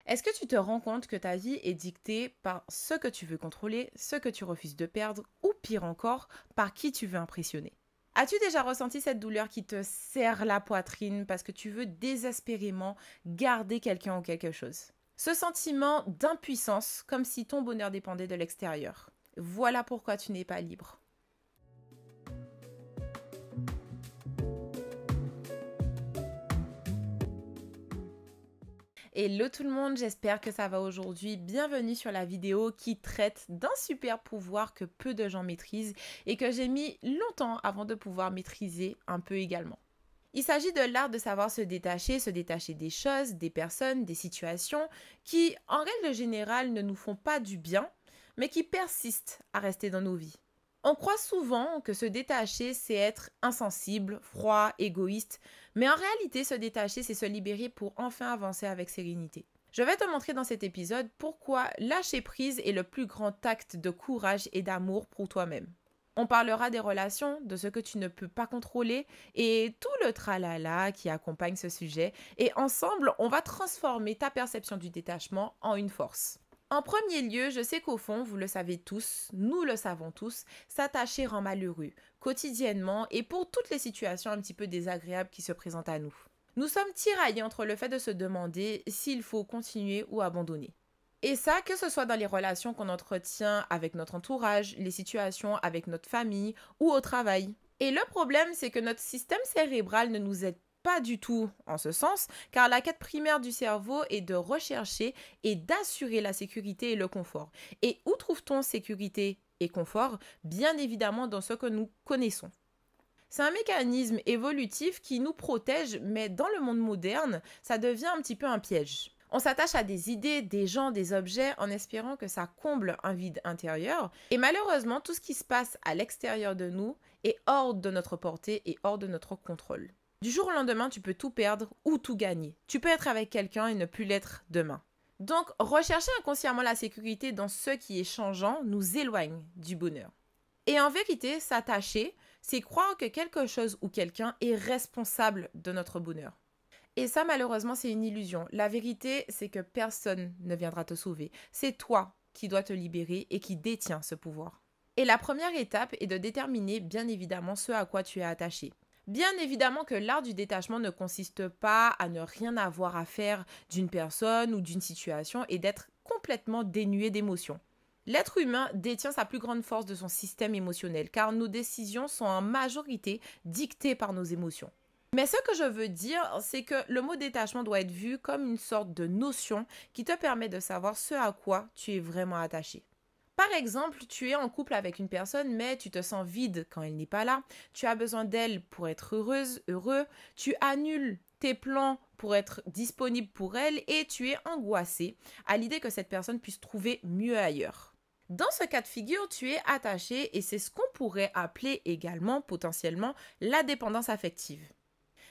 Est-ce que tu te rends compte que ta vie est dictée par ce que tu veux contrôler, ce que tu refuses de perdre, ou pire encore, par qui tu veux impressionner? As-tu déjà ressenti cette douleur qui te serre la poitrine parce que tu veux désespérément garder quelqu'un ou quelque chose? Ce sentiment d'impuissance, comme si ton bonheur dépendait de l'extérieur. Voilà pourquoi tu n'es pas libre. Hello tout le monde, j'espère que ça va aujourd'hui. Bienvenue sur la vidéo qui traite d'un super pouvoir que peu de gens maîtrisent et que j'ai mis longtemps avant de pouvoir maîtriser un peu également. Il s'agit de l'art de savoir se détacher des choses, des personnes, des situations qui, en règle générale, ne nous font pas du bien, mais qui persistent à rester dans nos vies. On croit souvent que se détacher, c'est être insensible, froid, égoïste, mais en réalité, se détacher, c'est se libérer pour enfin avancer avec sérénité. Je vais te montrer dans cet épisode pourquoi lâcher prise est le plus grand acte de courage et d'amour pour toi-même. On parlera des relations, de ce que tu ne peux pas contrôler et tout le tralala qui accompagne ce sujet. Et ensemble, on va transformer ta perception du détachement en une force. En premier lieu, je sais qu'au fond, vous le savez tous, nous le savons tous, s'attacher rend malheureux, quotidiennement et pour toutes les situations un petit peu désagréables qui se présentent à nous. Nous sommes tiraillés entre le fait de se demander s'il faut continuer ou abandonner. Et ça, que ce soit dans les relations qu'on entretient avec notre entourage, les situations avec notre famille ou au travail. Et le problème, c'est que notre système cérébral ne nous aide pas du tout en ce sens, car la quête primaire du cerveau est de rechercher et d'assurer la sécurité et le confort. Et où trouve-t-on sécurité et confort? Bien évidemment dans ce que nous connaissons. C'est un mécanisme évolutif qui nous protège, mais dans le monde moderne, ça devient un petit peu un piège. On s'attache à des idées, des gens, des objets en espérant que ça comble un vide intérieur. Et malheureusement, tout ce qui se passe à l'extérieur de nous est hors de notre portée et hors de notre contrôle. Du jour au lendemain, tu peux tout perdre ou tout gagner. Tu peux être avec quelqu'un et ne plus l'être demain. Donc, rechercher inconsciemment la sécurité dans ce qui est changeant nous éloigne du bonheur. Et en vérité, s'attacher, c'est croire que quelque chose ou quelqu'un est responsable de notre bonheur. Et ça, malheureusement, c'est une illusion. La vérité, c'est que personne ne viendra te sauver. C'est toi qui dois te libérer et qui détiens ce pouvoir. Et la première étape est de déterminer, bien évidemment, ce à quoi tu es attaché. Bien évidemment que l'art du détachement ne consiste pas à ne rien avoir à faire d'une personne ou d'une situation et d'être complètement dénué d'émotions. L'être humain détient sa plus grande force de son système émotionnel, car nos décisions sont en majorité dictées par nos émotions. Mais ce que je veux dire, c'est que le mot détachement doit être vu comme une sorte de notion qui te permet de savoir ce à quoi tu es vraiment attaché. Par exemple, tu es en couple avec une personne, mais tu te sens vide quand elle n'est pas là. Tu as besoin d'elle pour être heureuse, heureux. Tu annules tes plans pour être disponible pour elle et tu es angoissé à l'idée que cette personne puisse trouver mieux ailleurs. Dans ce cas de figure, tu es attaché et c'est ce qu'on pourrait appeler également potentiellement la dépendance affective.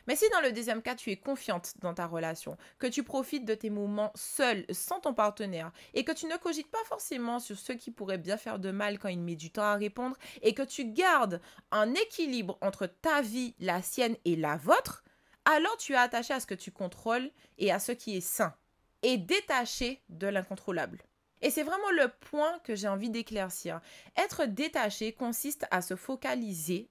Mais si dans le deuxième cas, tu es confiante dans ta relation, que tu profites de tes moments seul, sans ton partenaire, et que tu ne cogites pas forcément sur ce qui pourrait bien faire de mal quand il met du temps à répondre, et que tu gardes un équilibre entre ta vie, la sienne et la vôtre, alors tu es attaché à ce que tu contrôles et à ce qui est sain, et détaché de l'incontrôlable. Et c'est vraiment le point que j'ai envie d'éclaircir. Être détaché consiste à focaliser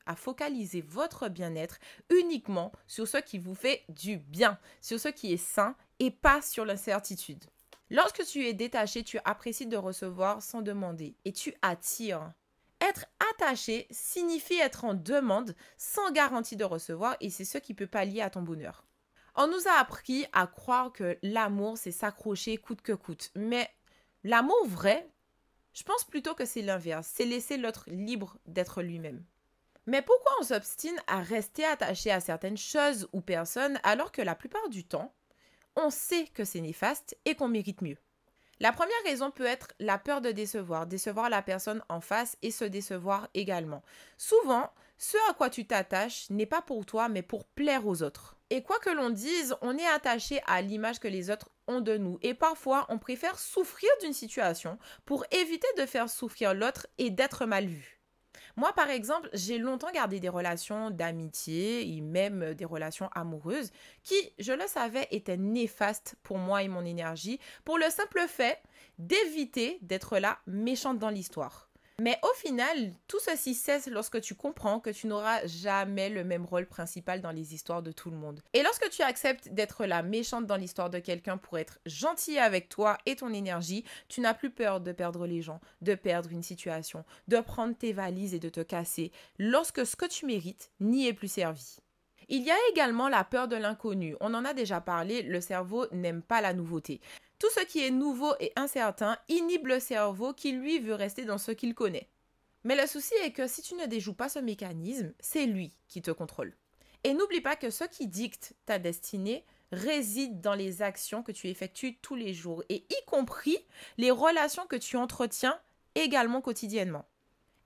votre bien-être uniquement sur ce qui vous fait du bien, sur ce qui est sain et pas sur l'incertitude. Lorsque tu es détaché, tu apprécies de recevoir sans demander et tu attires. Être attaché signifie être en demande sans garantie de recevoir et c'est ce qui peut pallier à ton bonheur. On nous a appris à croire que l'amour, c'est s'accrocher coûte que coûte, mais l'amour vrai, je pense plutôt que c'est l'inverse, c'est laisser l'autre libre d'être lui-même. Mais pourquoi on s'obstine à rester attaché à certaines choses ou personnes alors que la plupart du temps, on sait que c'est néfaste et qu'on mérite mieux? La première raison peut être la peur de décevoir la personne en face et se décevoir également. Souvent, ce à quoi tu t'attaches n'est pas pour toi mais pour plaire aux autres. Et quoi que l'on dise, on est attaché à l'image que les autres ont de nous et parfois on préfère souffrir d'une situation pour éviter de faire souffrir l'autre et d'être mal vu. Moi, par exemple, j'ai longtemps gardé des relations d'amitié et même des relations amoureuses qui, je le savais, étaient néfastes pour moi et mon énergie pour le simple fait d'éviter d'être là méchante dans l'histoire. Mais au final, tout ceci cesse lorsque tu comprends que tu n'auras jamais le même rôle principal dans les histoires de tout le monde. Et lorsque tu acceptes d'être la méchante dans l'histoire de quelqu'un pour être gentil avec toi et ton énergie, tu n'as plus peur de perdre les gens, de perdre une situation, de prendre tes valises et de te casser lorsque ce que tu mérites n'y est plus servi. Il y a également la peur de l'inconnu. On en a déjà parlé, le cerveau n'aime pas la nouveauté. Tout ce qui est nouveau et incertain inhibe le cerveau qui, lui, veut rester dans ce qu'il connaît. Mais le souci est que si tu ne déjoues pas ce mécanisme, c'est lui qui te contrôle. Et n'oublie pas que ce qui dicte ta destinée réside dans les actions que tu effectues tous les jours, et y compris les relations que tu entretiens également quotidiennement.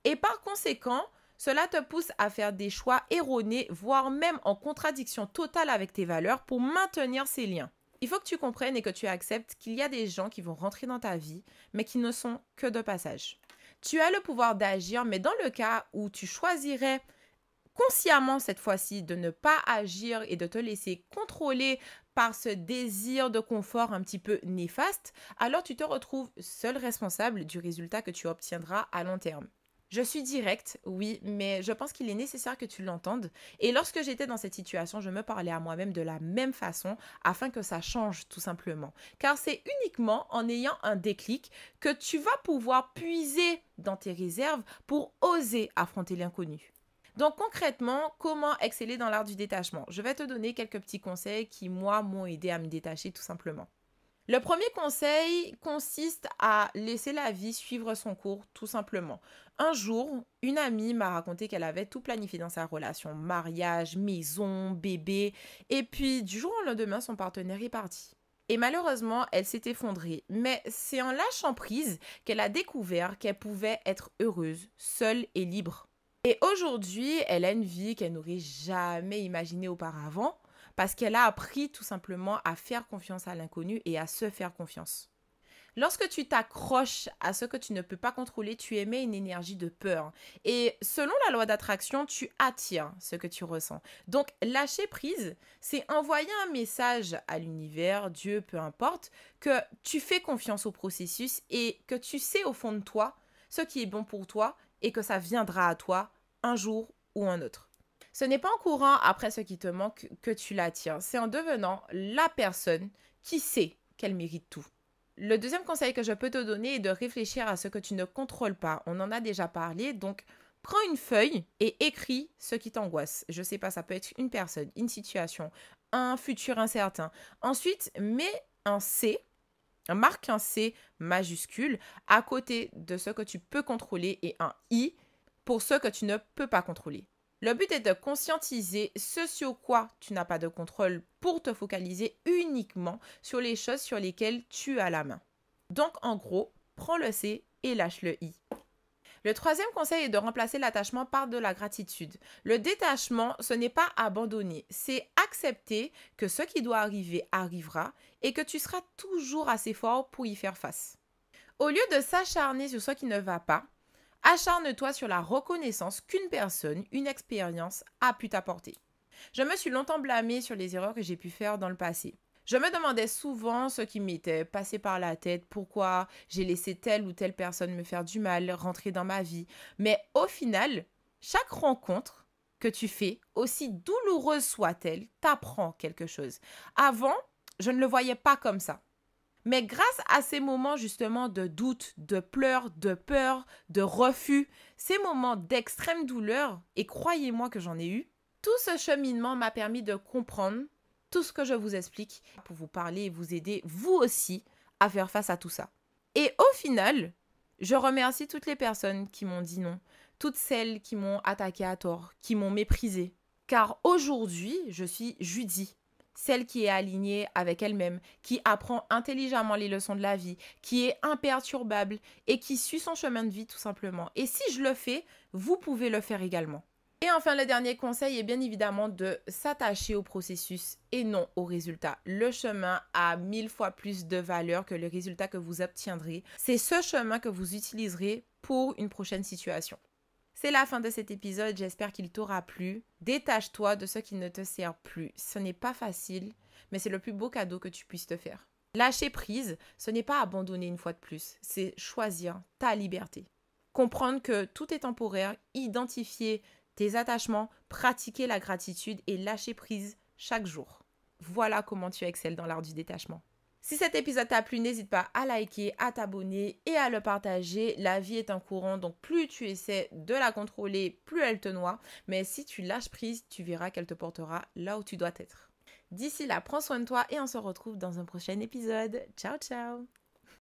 Et par conséquent, cela te pousse à faire des choix erronés, voire même en contradiction totale avec tes valeurs pour maintenir ces liens. Il faut que tu comprennes et que tu acceptes qu'il y a des gens qui vont rentrer dans ta vie, mais qui ne sont que de passage. Tu as le pouvoir d'agir, mais dans le cas où tu choisirais consciemment cette fois-ci de ne pas agir et de te laisser contrôler par ce désir de confort un petit peu néfaste, alors tu te retrouves seul responsable du résultat que tu obtiendras à long terme. Je suis directe, oui, mais je pense qu'il est nécessaire que tu l'entendes. Et lorsque j'étais dans cette situation, je me parlais à moi-même de la même façon afin que ça change tout simplement. Car c'est uniquement en ayant un déclic que tu vas pouvoir puiser dans tes réserves pour oser affronter l'inconnu. Donc concrètement, comment exceller dans l'art du détachement? Je vais te donner quelques petits conseils qui, moi, m'ont aidé à me détacher tout simplement. Le premier conseil consiste à laisser la vie suivre son cours, tout simplement. Un jour, une amie m'a raconté qu'elle avait tout planifié dans sa relation, mariage, maison, bébé, et puis du jour au lendemain, son partenaire est parti. Et malheureusement, elle s'est effondrée, mais c'est en lâchant prise qu'elle a découvert qu'elle pouvait être heureuse, seule et libre. Et aujourd'hui, elle a une vie qu'elle n'aurait jamais imaginée auparavant, parce qu'elle a appris tout simplement à faire confiance à l'inconnu et à se faire confiance. Lorsque tu t'accroches à ce que tu ne peux pas contrôler, tu émets une énergie de peur. Et selon la loi d'attraction, tu attires ce que tu ressens. Donc, lâcher prise, c'est envoyer un message à l'univers, Dieu, peu importe, que tu fais confiance au processus et que tu sais au fond de toi ce qui est bon pour toi et que ça viendra à toi un jour ou un autre. Ce n'est pas en courant après ce qui te manque que tu l'attires, c'est en devenant la personne qui sait qu'elle mérite tout. Le deuxième conseil que je peux te donner est de réfléchir à ce que tu ne contrôles pas. On en a déjà parlé, donc prends une feuille et écris ce qui t'angoisse. Je sais pas, ça peut être une personne, une situation, un futur incertain. Ensuite, marque un C majuscule à côté de ce que tu peux contrôler et un I pour ce que tu ne peux pas contrôler. Le but est de conscientiser ce sur quoi tu n'as pas de contrôle pour te focaliser uniquement sur les choses sur lesquelles tu as la main. Donc, en gros, prends le C et lâche le I. Le troisième conseil est de remplacer l'attachement par de la gratitude. Le détachement, ce n'est pas abandonner, c'est accepter que ce qui doit arriver arrivera et que tu seras toujours assez fort pour y faire face. Au lieu de s'acharner sur ce qui ne va pas, acharne-toi sur la reconnaissance qu'une personne, une expérience a pu t'apporter. Je me suis longtemps blâmée sur les erreurs que j'ai pu faire dans le passé. Je me demandais souvent ce qui m'était passé par la tête, pourquoi j'ai laissé telle ou telle personne me faire du mal, rentrer dans ma vie. Mais au final, chaque rencontre que tu fais, aussi douloureuse soit-elle, t'apprend quelque chose. Avant, je ne le voyais pas comme ça. Mais grâce à ces moments justement de doute, de pleurs, de peur, de refus, ces moments d'extrême douleur, et croyez-moi que j'en ai eu, tout ce cheminement m'a permis de comprendre tout ce que je vous explique pour vous parler et vous aider, vous aussi, à faire face à tout ça. Et au final, je remercie toutes les personnes qui m'ont dit non, toutes celles qui m'ont attaqué à tort, qui m'ont méprisé. Car aujourd'hui, je suis Judy, celle qui est alignée avec elle-même, qui apprend intelligemment les leçons de la vie, qui est imperturbable et qui suit son chemin de vie tout simplement. Et si je le fais, vous pouvez le faire également. Et enfin, le dernier conseil est bien évidemment de s'attacher au processus et non au résultat. Le chemin a 1000 fois plus de valeur que le résultat que vous obtiendrez. C'est ce chemin que vous utiliserez pour une prochaine situation. C'est la fin de cet épisode, j'espère qu'il t'aura plu. Détache-toi de ce qui ne te sert plus. Ce n'est pas facile, mais c'est le plus beau cadeau que tu puisses te faire. Lâcher prise, ce n'est pas abandonner une fois de plus, c'est choisir ta liberté. Comprendre que tout est temporaire, identifier tes attachements, pratiquer la gratitude et lâcher prise chaque jour. Voilà comment tu excelles dans l'art du détachement. Si cet épisode t'a plu, n'hésite pas à liker, à t'abonner et à le partager. La vie est un courant, donc plus tu essaies de la contrôler, plus elle te noie. Mais si tu lâches prise, tu verras qu'elle te portera là où tu dois être. D'ici là, prends soin de toi et on se retrouve dans un prochain épisode. Ciao, ciao!